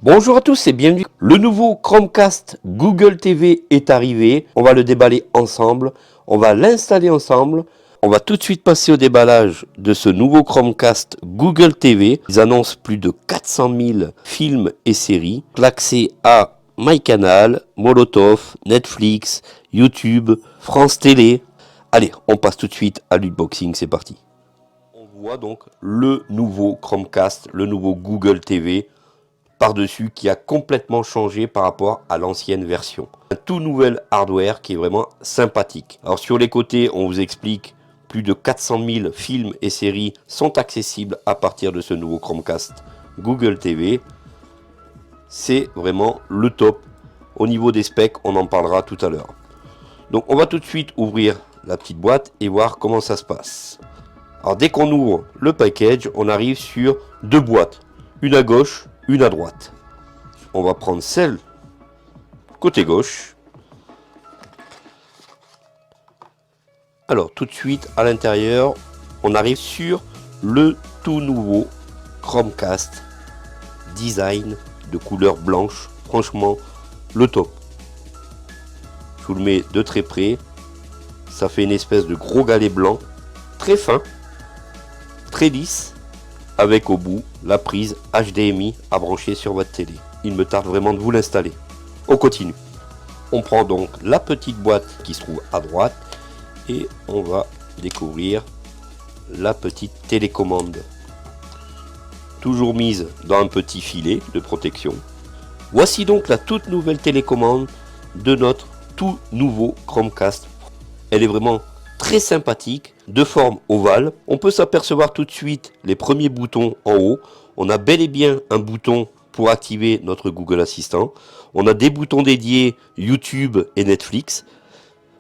Bonjour à tous et bienvenue. Le nouveau Chromecast Google TV est arrivé. On va le déballer ensemble. On va l'installer ensemble. On va tout de suite passer au déballage de ce nouveau Chromecast Google TV. Ils annoncent plus de 400 000 films et séries. L'accès à MyCanal, Molotov, Netflix, YouTube, France Télé. Allez, on passe tout de suite à l'unboxing. C'est parti. On voit donc le nouveau Chromecast, le nouveau Google TV par-dessus qui a complètement changé par rapport à l'ancienne version. Un tout nouvel hardware qui est vraiment sympathique. Alors sur les côtés, on vous explique plus de 400 000 films et séries sont accessibles à partir de ce nouveau Chromecast Google TV. C'est vraiment le top. Au niveau des specs, on en parlera tout à l'heure. Donc on va tout de suite ouvrir la petite boîte et voir comment ça se passe. Alors dès qu'on ouvre le package, on arrive sur deux boîtes. Une à gauche, une à droite. On va prendre celle côté gauche. Alors tout de suite à l'intérieur, on arrive sur le tout nouveau Chromecast design de couleur blanche. Franchement, le top. Je vous le mets de très près. Ça fait une espèce de gros galet blanc, très fin, très lisse, avec au bout la prise HDMI à brancher sur votre télé. Il me tarde vraiment de vous l'installer. On continue. On prend donc la petite boîte qui se trouve à droite et on va découvrir la petite télécommande. Toujours mise dans un petit filet de protection. Voici donc la toute nouvelle télécommande de notre tout nouveau Chromecast. Elle est vraiment très sympathique, de forme ovale. On peut s'apercevoir tout de suite les premiers boutons en haut. On a bel et bien un bouton pour activer notre Google Assistant. On a des boutons dédiés YouTube et Netflix.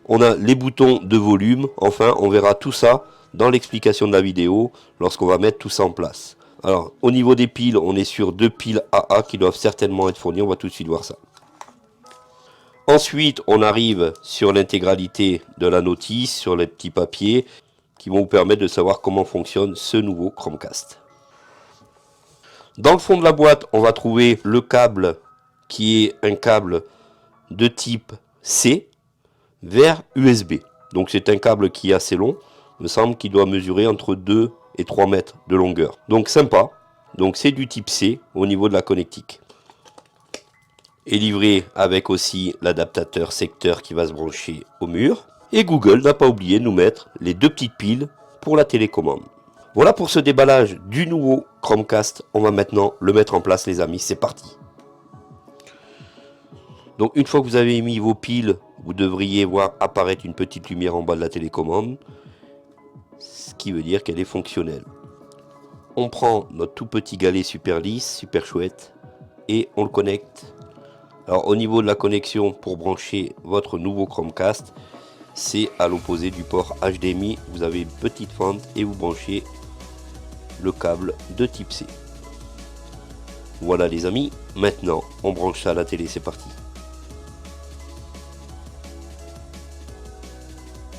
On a les boutons de volume. Enfin, on verra tout ça dans l'explication de la vidéo lorsqu'on va mettre tout ça en place. Alors, au niveau des piles, on est sur deux piles AA qui doivent certainement être fournies. On va tout de suite voir ça. Ensuite, on arrive sur l'intégralité de la notice, sur les petits papiers qui vont vous permettre de savoir comment fonctionne ce nouveau Chromecast. Dans le fond de la boîte, on va trouver le câble qui est un câble de type C vers USB. Donc c'est un câble qui est assez long. Il me semble qu'il doit mesurer entre 2 et 3 mètres de longueur. Donc sympa. Donc c'est du type C au niveau de la connectique. Est livré avec aussi l'adaptateur secteur qui va se brancher au mur. Et Google n'a pas oublié de nous mettre les deux petites piles pour la télécommande. Voilà pour ce déballage du nouveau Chromecast. On va maintenant le mettre en place les amis, c'est parti. Donc une fois que vous avez mis vos piles, vous devriez voir apparaître une petite lumière en bas de la télécommande. Ce qui veut dire qu'elle est fonctionnelle. On prend notre tout petit galet super lisse, super chouette et on le connecte. Alors au niveau de la connexion pour brancher votre nouveau Chromecast, c'est à l'opposé du port HDMI. Vous avez une petite fente et vous branchez le câble de type C. Voilà les amis, maintenant on branche ça à la télé, c'est parti.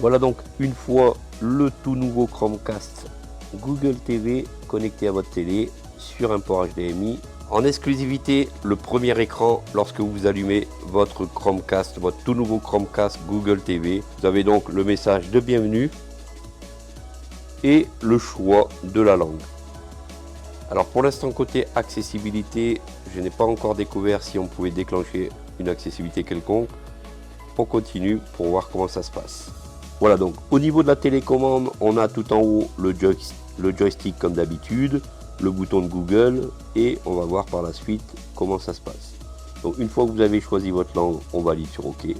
Voilà donc une fois le tout nouveau Chromecast Google TV connecté à votre télé sur un port HDMI. En exclusivité, le premier écran lorsque vous allumez votre Chromecast, votre tout nouveau Chromecast Google TV. Vous avez donc le message de bienvenue et le choix de la langue. Alors pour l'instant côté accessibilité, je n'ai pas encore découvert si on pouvait déclencher une accessibilité quelconque. On continue pour voir comment ça se passe. Voilà donc au niveau de la télécommande, on a tout en haut le joystick comme d'habitude. Le bouton de Google et on va voir par la suite comment ça se passe. Donc une fois que vous avez choisi votre langue, on valide sur OK.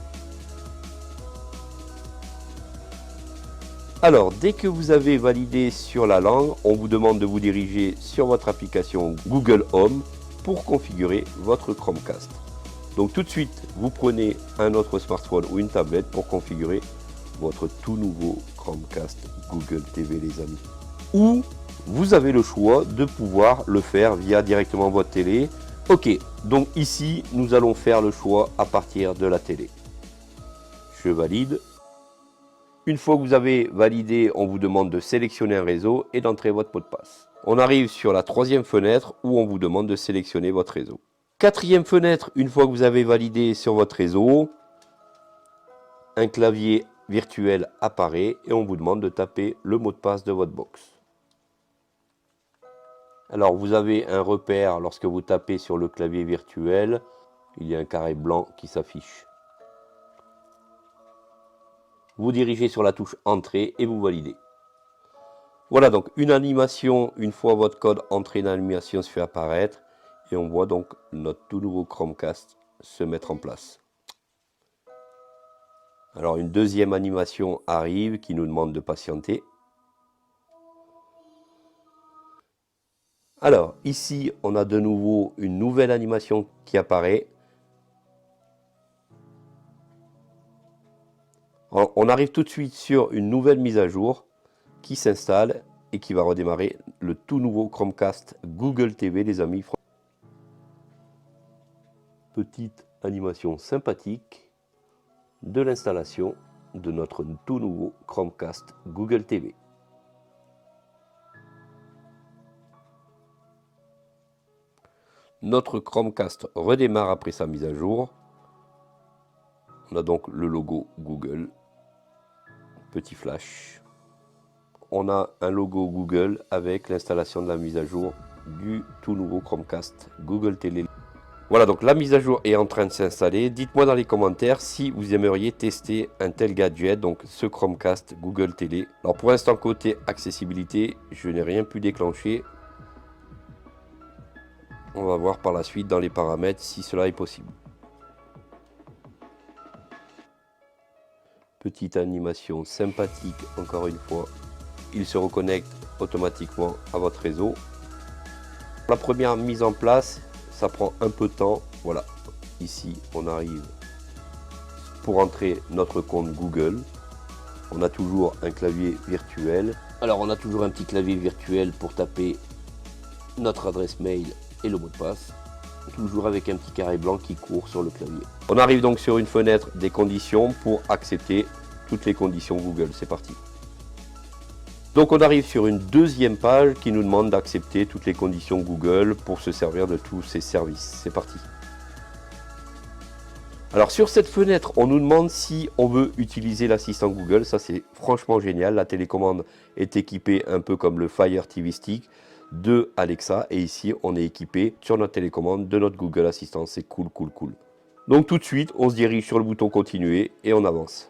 Alors dès que vous avez validé sur la langue, on vous demande de vous diriger sur votre application Google Home pour configurer votre Chromecast. Donc tout de suite, vous prenez un autre smartphone ou une tablette pour configurer votre tout nouveau Chromecast Google TV les amis. Ou vous avez le choix de pouvoir le faire via directement votre télé. Ok, donc ici, nous allons faire le choix à partir de la télé. Je valide. Une fois que vous avez validé, on vous demande de sélectionner un réseau et d'entrer votre mot de passe. On arrive sur la troisième fenêtre où on vous demande de sélectionner votre réseau. Quatrième fenêtre, une fois que vous avez validé sur votre réseau, un clavier virtuel apparaît et on vous demande de taper le mot de passe de votre box. Alors vous avez un repère lorsque vous tapez sur le clavier virtuel, il y a un carré blanc qui s'affiche. Vous dirigez sur la touche entrée et vous validez. Voilà donc une animation, une fois votre code entré dans l'animation se fait apparaître et on voit donc notre tout nouveau Chromecast se mettre en place. Alors une deuxième animation arrive qui nous demande de patienter. Alors ici on a de nouveau une nouvelle animation qui apparaît. On arrive tout de suite sur une nouvelle mise à jour qui s'installe et qui va redémarrer le tout nouveau Chromecast Google TV, les amis. Petite animation sympathique de l'installation de notre tout nouveau Chromecast Google TV. Notre Chromecast redémarre après sa mise à jour. On a donc le logo Google, petit flash. On a un logo Google avec l'installation de la mise à jour du tout nouveau Chromecast Google Télé. Voilà, donc la mise à jour est en train de s'installer. Dites-moi dans les commentaires si vous aimeriez tester un tel gadget, donc ce Chromecast Google Télé. Alors pour l'instant, côté accessibilité, je n'ai rien pu déclencher. On va voir par la suite dans les paramètres si cela est possible. Petite animation sympathique encore une fois. Il se reconnecte automatiquement à votre réseau. La première mise en place, ça prend un peu de temps. Voilà, ici on arrive pour entrer notre compte Google. On a toujours un clavier virtuel. Alors on a toujours un petit clavier virtuel pour taper notre adresse mail et le mot de passe. Toujours avec un petit carré blanc qui court sur le clavier. On arrive donc sur une fenêtre des conditions pour accepter toutes les conditions Google. C'est parti. Donc on arrive sur une deuxième page qui nous demande d'accepter toutes les conditions Google pour se servir de tous ces services. C'est parti. Alors sur cette fenêtre, on nous demande si on veut utiliser l'assistant Google. Ça c'est franchement génial. La télécommande est équipée un peu comme le Fire TV Stick de Alexa. Et ici on est équipé sur notre télécommande de notre Google Assistant. C'est cool, cool, cool. Donc tout de suite, on se dirige sur le bouton continuer et on avance.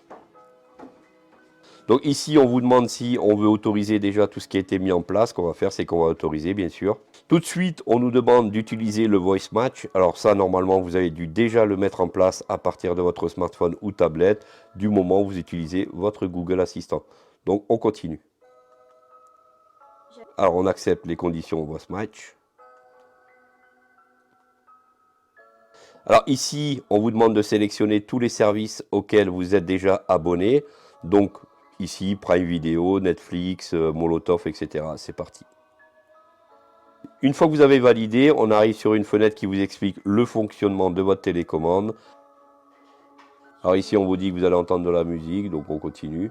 Donc ici, on vous demande si on veut autoriser déjà tout ce qui a été mis en place. Ce qu'on va faire, c'est qu'on va autoriser, bien sûr. Tout de suite, on nous demande d'utiliser le Voice Match. Alors ça, normalement, vous avez dû déjà le mettre en place à partir de votre smartphone ou tablette, du moment où vous utilisez votre Google Assistant. Donc, on continue. Alors, on accepte les conditions Voice Match. Alors ici, on vous demande de sélectionner tous les services auxquels vous êtes déjà abonné. Donc, ici, Prime Video, Netflix, Molotov, etc. C'est parti. Une fois que vous avez validé, on arrive sur une fenêtre qui vous explique le fonctionnement de votre télécommande. Alors ici, on vous dit que vous allez entendre de la musique, donc on continue.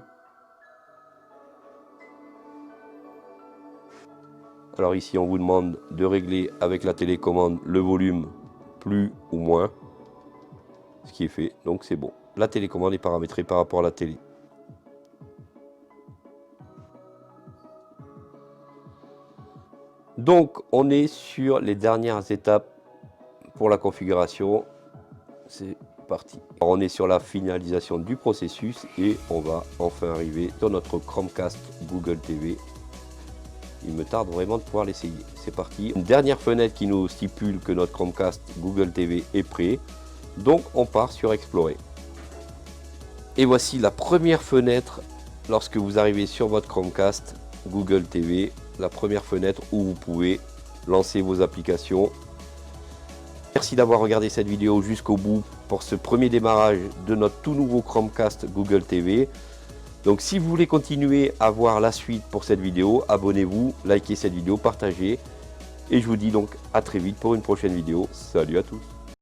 Alors ici, on vous demande de régler avec la télécommande le volume plus ou moins. Ce qui est fait, donc c'est bon. La télécommande est paramétrée par rapport à la télé. Donc on est sur les dernières étapes pour la configuration. C'est parti. Alors, on est sur la finalisation du processus et on va enfin arriver sur notre Chromecast Google TV. Il me tarde vraiment de pouvoir l'essayer. C'est parti. Une dernière fenêtre qui nous stipule que notre Chromecast Google TV est prêt. Donc on part sur Explorer. Et voici la première fenêtre lorsque vous arrivez sur votre Chromecast Google TV. La première fenêtre où vous pouvez lancer vos applications. Merci d'avoir regardé cette vidéo jusqu'au bout pour ce premier démarrage de notre tout nouveau Chromecast Google TV. Donc si vous voulez continuer à voir la suite pour cette vidéo, abonnez-vous, likez cette vidéo, partagez. Et je vous dis donc à très vite pour une prochaine vidéo. Salut à tous.